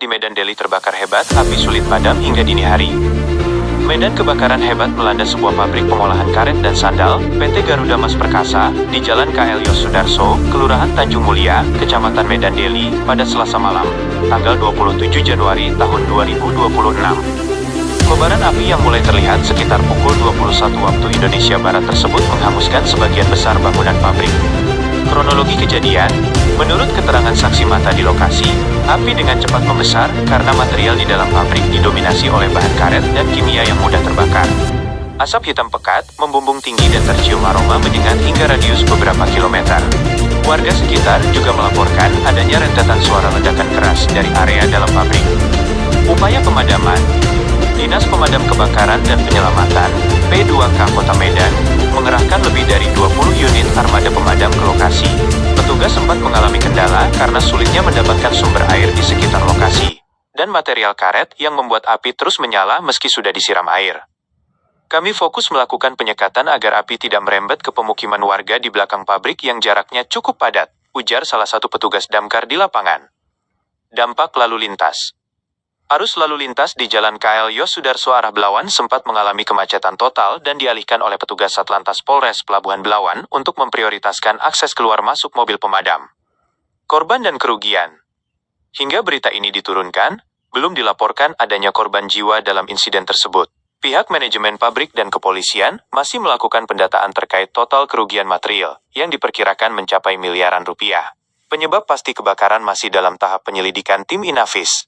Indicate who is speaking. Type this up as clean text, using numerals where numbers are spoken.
Speaker 1: di Medan Deli terbakar hebat, api sulit padam hingga dini hari. Medan kebakaran hebat melanda sebuah pabrik pengolahan karet dan sandal, PT Garuda Mas Perkasa, di Jalan KL Yosudarso, Kelurahan Tanjung Mulia, Kecamatan Medan Deli, pada Selasa malam, tanggal 27 Januari tahun 2026. Kobaran api yang mulai terlihat sekitar pukul 21 waktu Indonesia Barat tersebut menghanguskan sebagian besar bangunan pabrik. Kronologi kejadian, menurut keterangan saksi mata di lokasi, api dengan cepat membesar karena material di dalam pabrik didominasi oleh bahan karet dan kimia yang mudah terbakar. Asap hitam pekat, membumbung tinggi dan tercium aroma menyengat hingga radius beberapa kilometer. Warga sekitar juga melaporkan adanya rentetan suara ledakan keras dari area dalam pabrik. Upaya pemadaman, Dinas Pemadam Kebakaran dan Penyelamatan, P2K Kota Medan, mengerahkan lebih dari 20 unit armada pemadam ke lokasi. Petugas sempat mengalami kendala karena sulitnya mendapatkan sumber air di sekitar lokasi, dan material karet yang membuat api terus menyala meski sudah disiram air. Kami fokus melakukan penyekatan agar api tidak merembet ke pemukiman warga di belakang pabrik yang jaraknya cukup padat, ujar salah satu petugas damkar di lapangan. Dampak lalu lintas. Arus lalu lintas di Jalan KL Yosudarso arah Belawan sempat mengalami kemacetan total dan dialihkan oleh petugas Satlantas Polres Pelabuhan Belawan untuk memprioritaskan akses keluar masuk mobil pemadam. Korban dan kerugian. Hingga berita ini diturunkan, belum dilaporkan adanya korban jiwa dalam insiden tersebut. Pihak manajemen pabrik dan kepolisian masih melakukan pendataan terkait total kerugian material, yang diperkirakan mencapai miliaran rupiah. Penyebab pasti kebakaran masih dalam tahap penyelidikan tim Inavis.